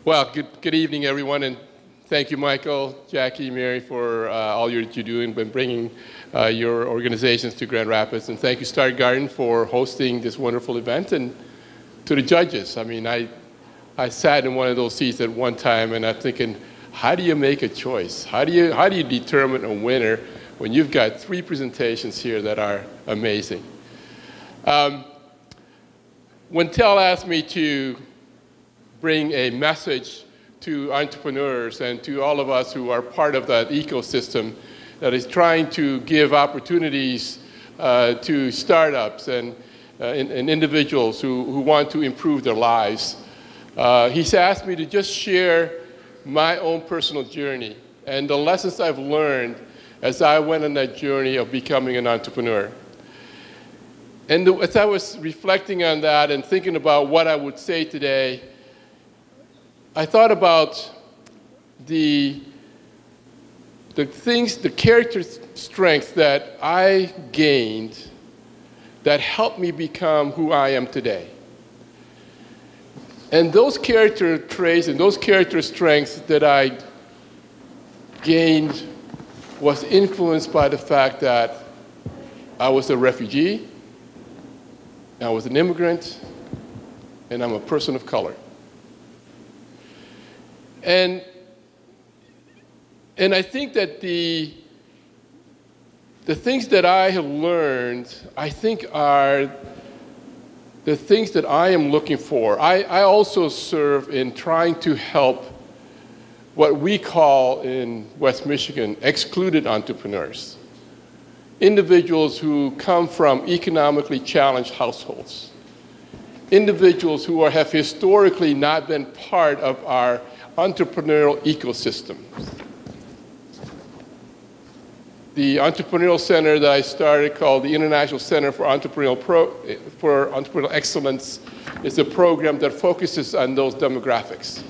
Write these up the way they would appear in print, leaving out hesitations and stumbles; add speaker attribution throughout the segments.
Speaker 1: Well, good evening, everyone, and thank you, Michael, Jackie, Mary, for all you're doing and bringing your organizations to Grand Rapids. And thank you, Star Garden, for hosting this wonderful event, and to the judges. I mean, I sat in one of those seats at one time, and I'm thinking, how do you make a choice? How do you determine a winner when you've got 3 presentations here that are amazing? When Tel asked me to bring a message to entrepreneurs and to all of us who are part of that ecosystem that is trying to give opportunities to startups and individuals who want to improve their lives. He's asked me to just share my own personal journey and the lessons I've learned as I went on that journey of becoming an entrepreneur. And as I was reflecting on that and thinking about what I would say today, I thought about the character strengths that I gained that helped me become who I am today. And those character traits and those character strengths that I gained was influenced by the fact that I was a refugee, I was an immigrant, and I'm a person of color. And I think that the things that I have learned, I think are the things that I am looking for. I also serve in trying to help what we call in West Michigan excluded entrepreneurs, individuals who come from economically challenged households, individuals who have historically not been part of our entrepreneurial ecosystem. The entrepreneurial center that I started, called the International Center for Entrepreneurial Excellence, is a program that focuses on those demographics,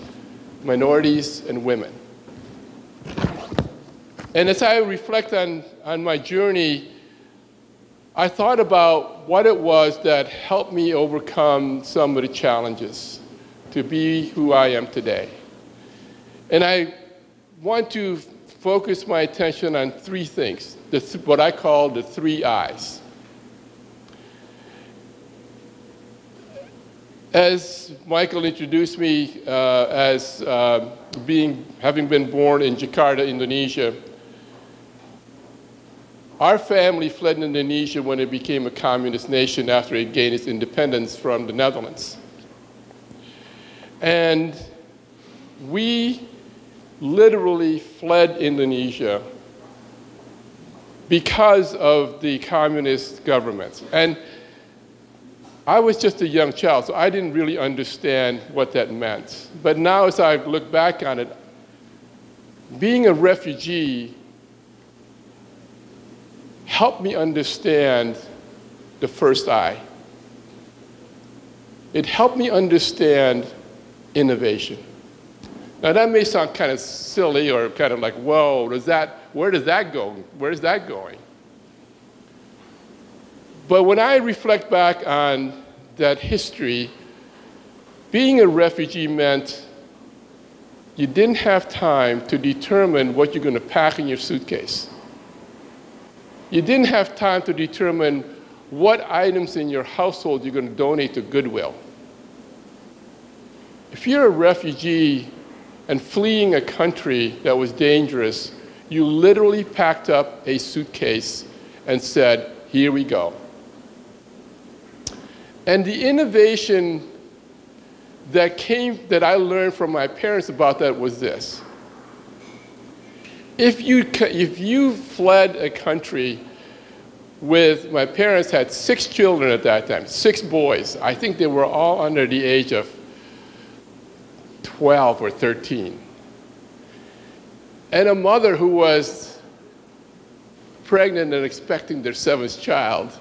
Speaker 1: minorities and women. And as I reflect on my journey, I thought about what it was that helped me overcome some of the challenges to be who I am today. And I want to focus my attention on 3 things, what I call the 3 I's. As Michael introduced me as having been born in Jakarta, Indonesia, our family fled Indonesia when it became a communist nation after it gained its independence from the Netherlands. And we literally fled Indonesia because of the communist governments. And I was just a young child, so I didn't really understand what that meant. But now as I look back on it, being a refugee helped me understand the first I. It helped me understand innovation. Now that may sound kind of silly or kind of like, whoa, where does that go? Where is that going? But when I reflect back on that history, being a refugee meant you didn't have time to determine what you're going to pack in your suitcase. You didn't have time to determine what items in your household you're going to donate to Goodwill. If you're a refugee and fleeing a country that was dangerous, you literally packed up a suitcase and said, here we go. And the innovation that I learned from my parents about that was this. If you fled a country my parents had 6 children at that time, 6 boys. I think they were all under the age of 12 or 13. And a mother who was pregnant and expecting their 7th child.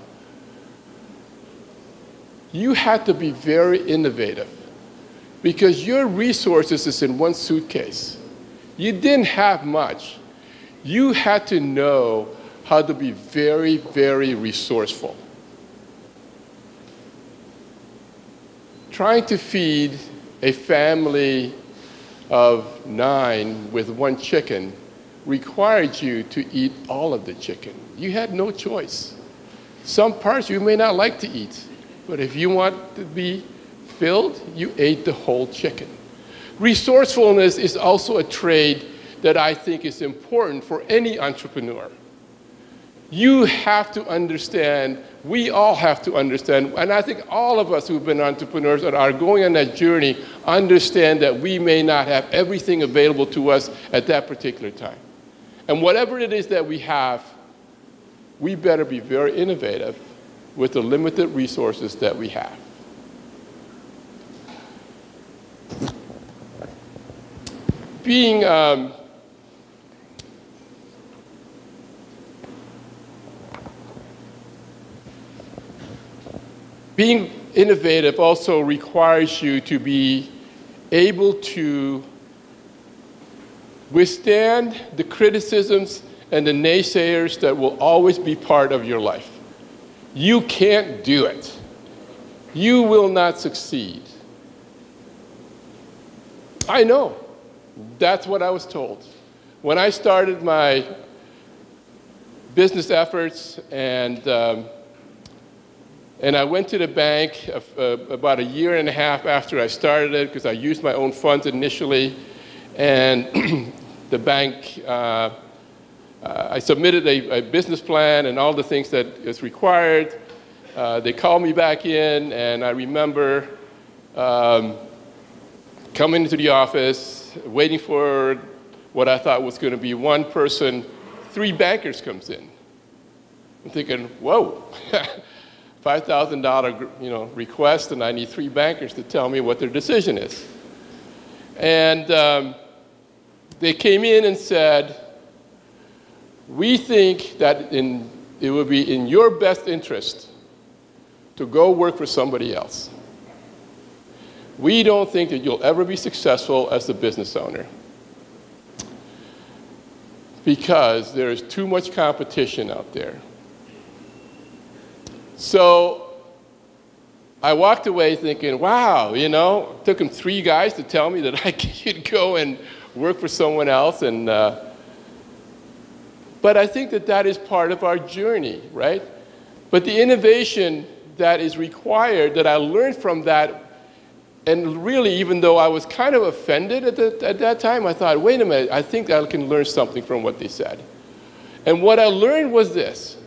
Speaker 1: You had to be very innovative because your resources is in one suitcase. You didn't have much. You had to know how to be very, very resourceful. Trying to feed a family of 9 with 1 chicken required you to eat all of the chicken. You had no choice. Some parts you may not like to eat, but if you want to be filled, you ate the whole chicken. Resourcefulness is also a trait that I think is important for any entrepreneur. You have to understand, we all have to understand, and I think all of us who've been entrepreneurs and are going on that journey understand that we may not have everything available to us at that particular time. And whatever it is that we have, we better be very innovative with the limited resources that we have. Being innovative also requires you to be able to withstand the criticisms and the naysayers that will always be part of your life. You can't do it. You will not succeed. I know. That's what I was told. When I started my business efforts and I went to the bank about 1.5 years after I started it, because I used my own funds initially, and the bank, I submitted a business plan and all the things that is required. They called me back in, and I remember coming into the office, waiting for what I thought was going to be one person. 3 bankers comes in. I'm thinking, whoa. $5,000 request, and I need 3 bankers to tell me what their decision is. And they came in and said, we think that it would be in your best interest to go work for somebody else. We don't think that you'll ever be successful as a business owner because there is too much competition out there. So I walked away thinking, wow, it took them 3 guys to tell me that I could go and work for someone else. And but I think that is part of our journey, right? But the innovation that is required, that I learned from that, and really, even though I was kind of offended at that time, I thought, wait a minute, I think I can learn something from what they said. And what I learned was this.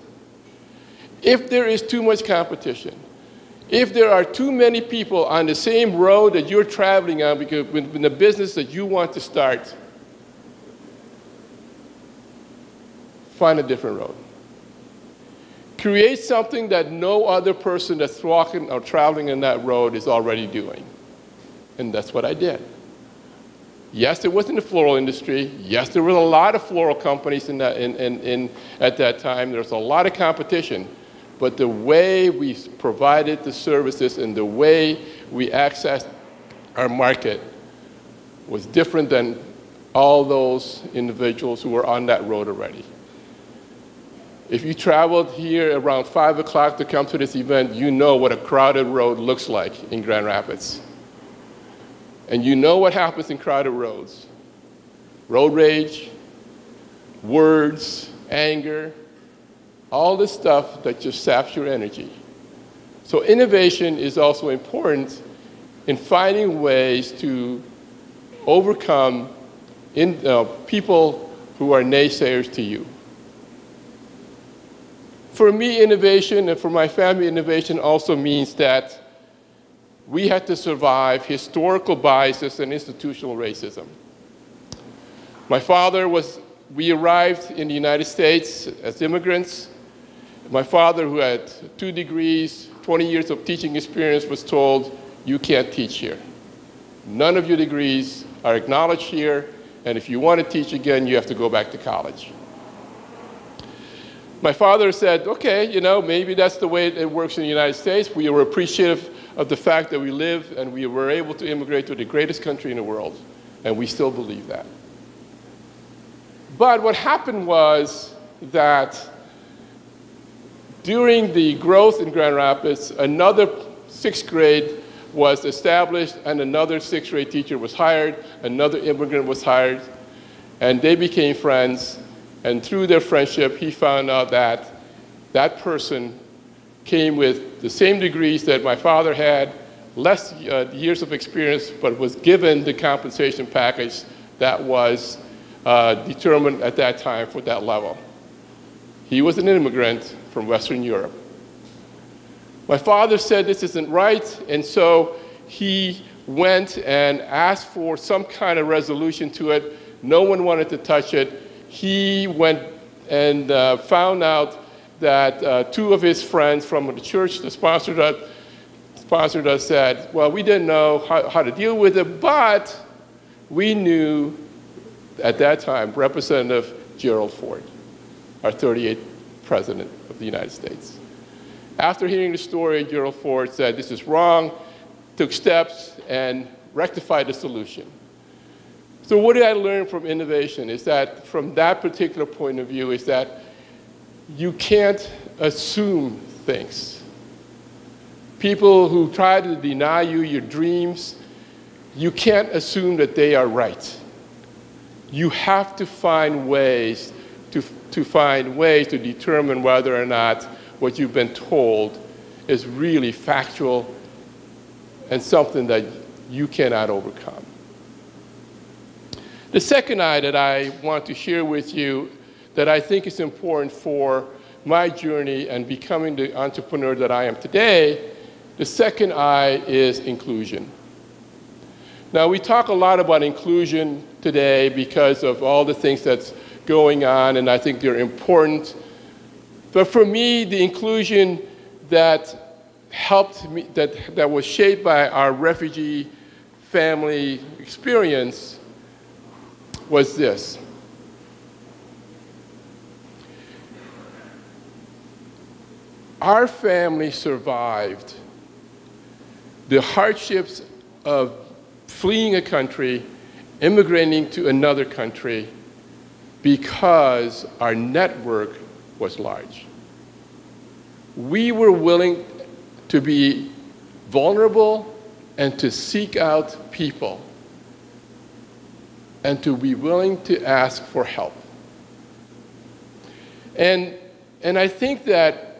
Speaker 1: If there is too much competition, if there are too many people on the same road that you're traveling on because in the business that you want to start, find a different road. Create something that no other person that's walking or traveling in that road is already doing. And that's what I did. Yes, it was in the floral industry. Yes, there were a lot of floral companies at that time. There was a lot of competition. But the way we provided the services and the way we accessed our market was different than all those individuals who were on that road already. If you traveled here around 5 o'clock to come to this event, you know what a crowded road looks like in Grand Rapids. And you know what happens in crowded roads. Road rage, words, anger, all this stuff that just saps your energy. So innovation is also important in finding ways to overcome people who are naysayers to you. For me, innovation, and for my family, innovation also means that we had to survive historical biases and institutional racism. My father we arrived in the United States as immigrants. My father, who had 2 degrees, 20 years of teaching experience, was told, you can't teach here. None of your degrees are acknowledged here, and if you want to teach again, you have to go back to college. My father said, okay, maybe that's the way it works in the United States. We were appreciative of the fact that we live and we were able to immigrate to the greatest country in the world, and we still believe that. But what happened was that during the growth in Grand Rapids, another 6th grade was established, and another sixth-grade teacher was hired, another immigrant was hired, and they became friends. And through their friendship, he found out that that person came with the same degrees that my father had, less years of experience, but was given the compensation package that was determined at that time for that level. He was an immigrant from Western Europe. My father said this isn't right, and so he went and asked for some kind of resolution to it. No one wanted to touch it. He went and found out that two of his friends from the church that sponsored us said, well, we didn't know how to deal with it, but we knew at that time Representative Gerald Ford, our 38th President of the United States. After hearing the story, Gerald Ford said, this is wrong, took steps, and rectified the solution. So what did I learn from innovation is that from that particular point of view is that you can't assume things. People who try to deny you your dreams, you can't assume that they are right. You have to find ways to determine whether or not what you've been told is really factual and something that you cannot overcome. The second I that I want to share with you that I think is important for my journey and becoming the entrepreneur that I am today, the second I is inclusion. Now, we talk a lot about inclusion today because of all the things that's going on, and I think they're important. But for me, the inclusion that helped me, that was shaped by our refugee family experience was this. Our family survived the hardships of fleeing a country, immigrating to another country, because our network was large. We were willing to be vulnerable and to seek out people and to be willing to ask for help. And I think that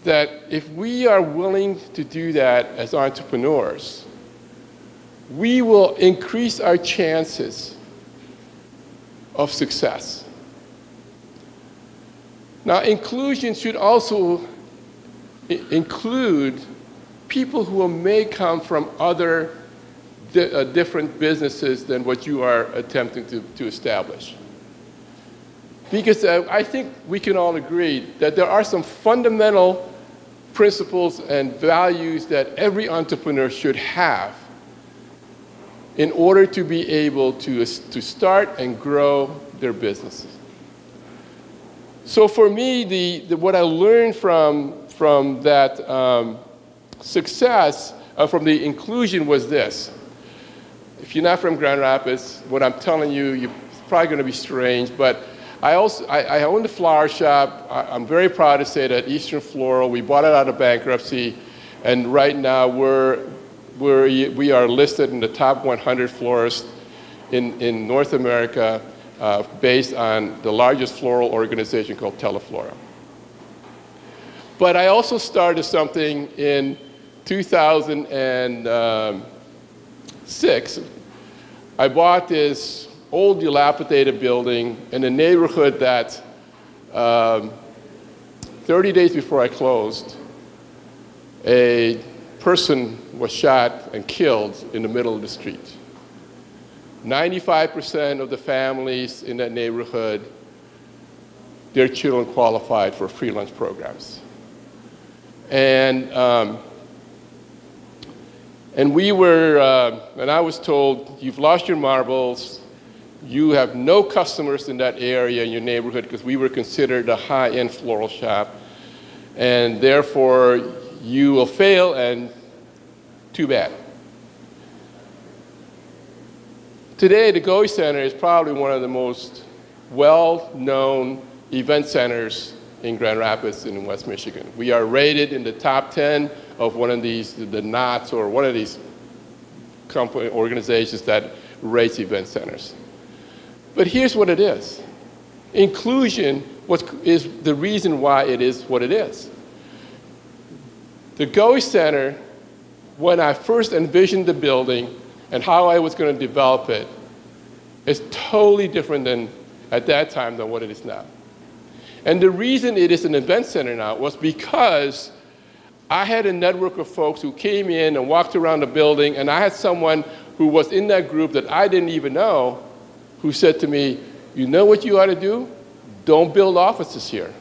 Speaker 1: if we are willing to do that as entrepreneurs, we will increase our chances of success. Now, inclusion should also include people who may come from other different businesses than what you are attempting to establish. Because I think we can all agree that there are some fundamental principles and values that every entrepreneur should have in order to be able to start and grow their businesses. So for me, what I learned from that success, from the inclusion was this. If you're not from Grand Rapids, what I'm telling you, you're probably going to be strange, but I own the flower shop. I'm very proud to say that Eastern Floral, we bought it out of bankruptcy, and right now we are listed in the top 100 florists in North America based on the largest floral organization called Teleflora. But I also started something in 2006. I bought this old dilapidated building in a neighborhood that 30 days before I closed, a person was shot and killed in the middle of the street. 95% of the families in that neighborhood, their children qualified for free lunch programs. And we were, and I was told, you've lost your marbles. You have no customers in that area in your neighborhood because we were considered a high-end floral shop. And therefore, you will fail, and too bad. Today, the Goei Center is probably one of the most well-known event centers in Grand Rapids and in West Michigan. We are rated in the top 10 of one of these, the knots or one of these company organizations that raise event centers. But here's what it is. Inclusion is the reason why it is what it is. The Goei Center, when I first envisioned the building and how I was going to develop it, is totally different than at that time than what it is now. And the reason it is an event center now was because I had a network of folks who came in and walked around the building, and I had someone who was in that group that I didn't even know who said to me, you know what you ought to do? Don't build offices here.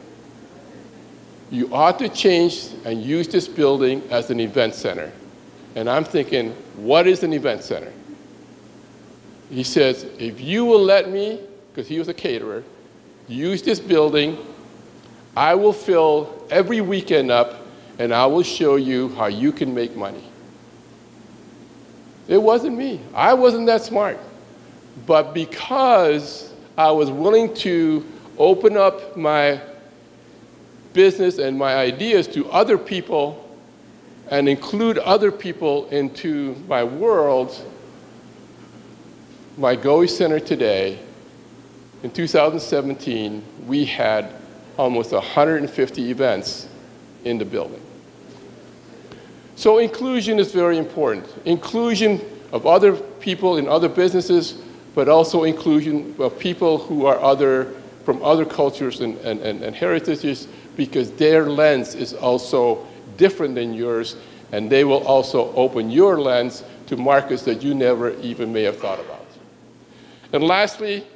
Speaker 1: You ought to change and use this building as an event center. And I'm thinking, what is an event center? He says, if you will let me, because he was a caterer, use this building, I will fill every weekend up, and I will show you how you can make money. It wasn't me. I wasn't that smart. But because I was willing to open up my business and my ideas to other people and include other people into my world, my Goei Center today, in 2017, we had almost 150 events in the building. So inclusion is very important. Inclusion of other people in other businesses, but also inclusion of people who are from other cultures and heritages, because their lens is also different than yours, and they will also open your lens to markets that you never even may have thought about. And lastly,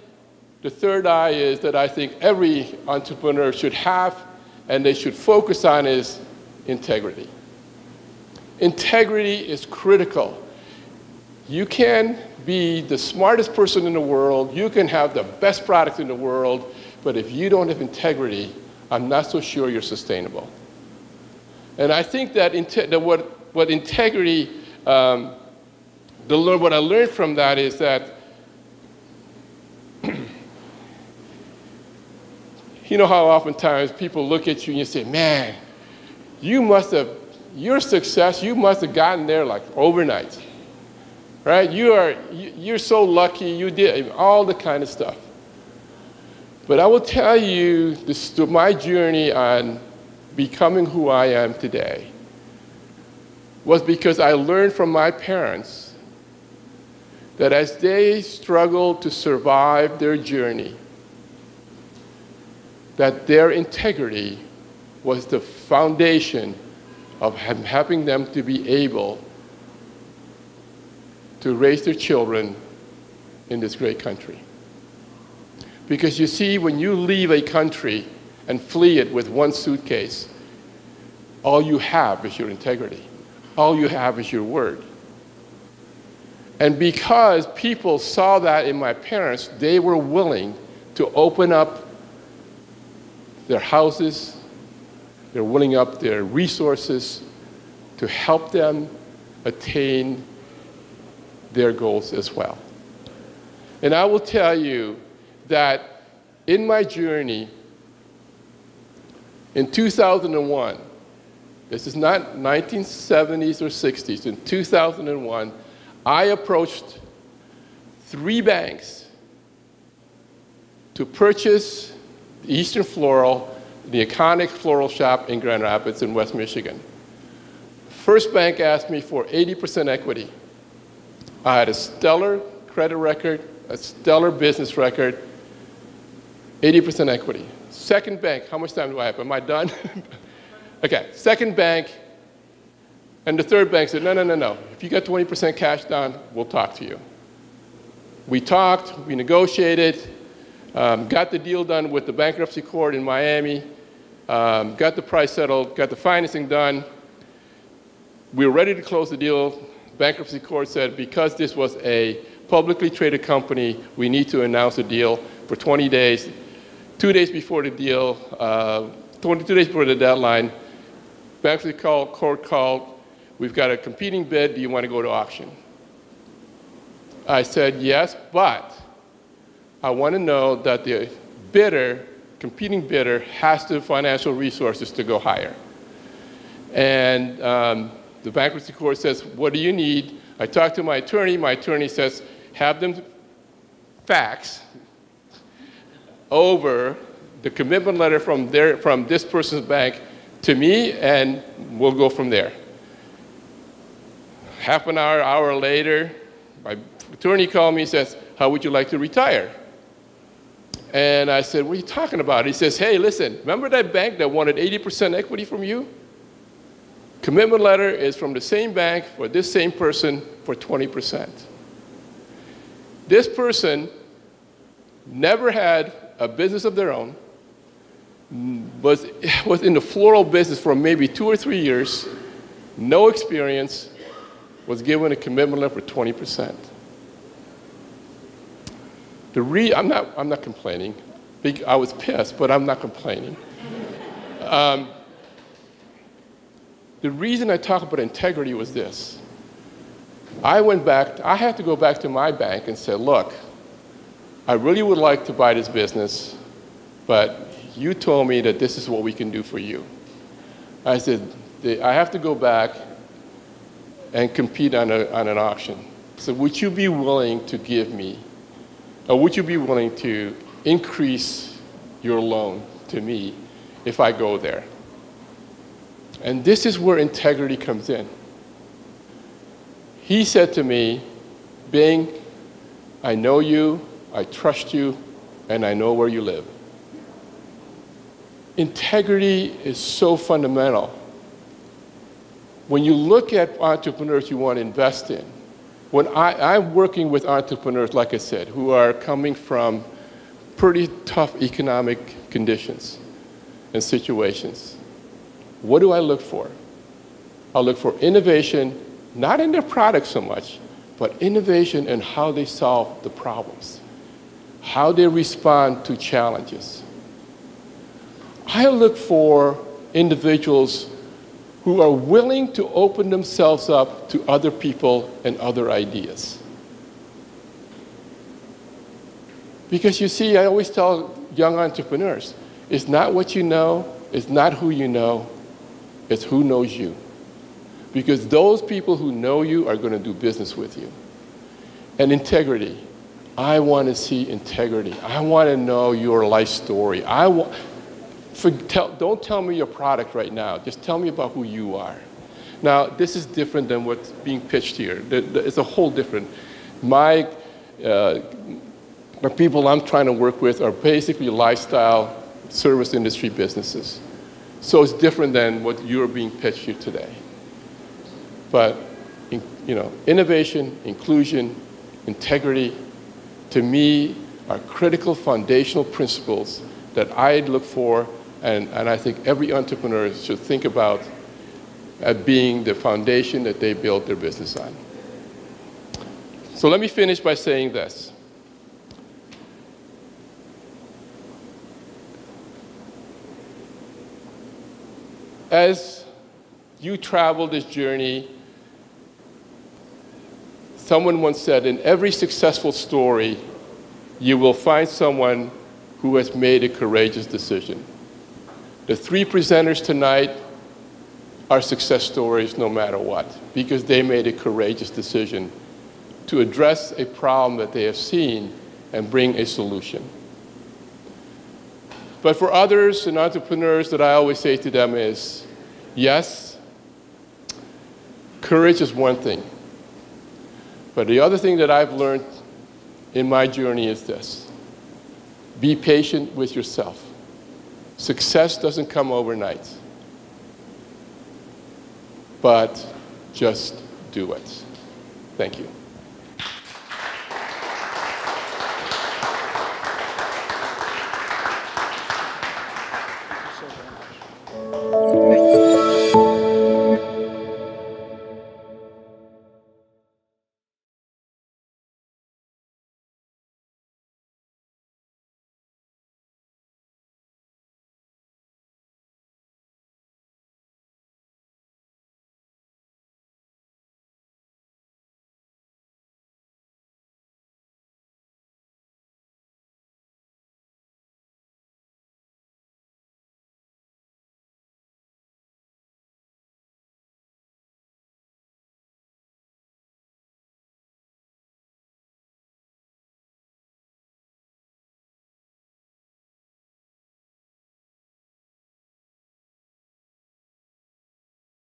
Speaker 1: the third I is that I think every entrepreneur should have and they should focus on is integrity. Integrity is critical. You can be the smartest person in the world, you can have the best product in the world, but if you don't have integrity, I'm not so sure you're sustainable. And I think that what integrity, what I learned from that is that, you know how oftentimes people look at you and you say, man, your success, you must have gotten there like overnight, right? You're so lucky, you did all the kind of stuff. But I will tell you, my journey on becoming who I am today was because I learned from my parents that as they struggled to survive their journey, that their integrity was the foundation of helping them to be able to raise their children in this great country. Because you see, when you leave a country and flee it with one suitcase, all you have is your integrity. All you have is your word. And because people saw that in my parents, they were willing to open up their houses, they're willing up their resources to help them attain their goals as well. And I will tell you that in my journey, in 2001, this is not 1970s or 60s, in 2001, I approached 3 banks to purchase the Eastern Floral, the iconic floral shop in Grand Rapids in West Michigan. First bank asked me for 80% equity. I had a stellar credit record, a stellar business record, 80% equity. Second bank, how much time do I have? Am I done? Okay, second bank, and the third bank said, no. If you got 20% cash down, we'll talk to you. We talked, we negotiated, got the deal done with the bankruptcy court in Miami, got the price settled, got the financing done. We were ready to close the deal. Bankruptcy court said, because this was a publicly traded company, we need to announce a deal for 20 days. 2 days before the deal, 22 days before the deadline, bankruptcy court called, we've got a competing bid, do you want to go to auction? I said yes, but I want to know that the bidder, competing bidder, has the financial resources to go higher. And the bankruptcy court says, what do you need? I talk to my attorney says, have them fax over the commitment letter from this person's bank to me, and we'll go from there. Half an hour later, my attorney called me and says, how would you like to retire? And I said, what are you talking about? He says, hey, listen, remember that bank that wanted 80% equity from you? Commitment letter is from the same bank for this same person for 20%. This person never had a business of their own, was in the floral business for maybe 2 or 3 years, no experience, was given a commitment letter for 20%. I'm not complaining. I was pissed, but I'm not complaining. The reason I talk about integrity was this. I had to go back to my bank and say, look, I really would like to buy this business, but you told me that this is what we can do for you. I said, I have to go back and compete on an auction. So would you be willing to give me, or would you be willing to increase your loan to me if I go there? And this is where integrity comes in. He said to me, Bing, I know you, I trust you, and I know where you live. Integrity is so fundamental. When you look at entrepreneurs you want to invest in, when I'm working with entrepreneurs, like I said, who are coming from pretty tough economic conditions and situations, what do I look for? I look for innovation, not in their product so much, but innovation in how they solve the problems, how they respond to challenges. I look for individuals who are willing to open themselves up to other people and other ideas. Because you see, I always tell young entrepreneurs, it's not what you know, it's not who you know, it's who knows you. Because those people who know you are going to do business with you. And integrity. I want to see integrity. I want to know your life story. Don't tell me your product right now. Just tell me about who you are. Now, this is different than what's being pitched here. It's a whole different. The people I'm trying to work with are basically lifestyle service industry businesses. So it's different than what you're being pitched here today. But innovation, inclusion, integrity, to me, are critical foundational principles that I look for, and I think every entrepreneur should think about as being the foundation that they build their business on. So let me finish by saying this. As you travel this journey, someone once said, in every successful story, you will find someone who has made a courageous decision. The 3 presenters tonight are success stories no matter what, because they made a courageous decision to address a problem that they have seen and bring a solution. But for others and entrepreneurs, that I always say to them is, yes, courage is one thing. But the other thing that I've learned in my journey is this. Be patient with yourself. Success doesn't come overnight. But just do it. Thank you.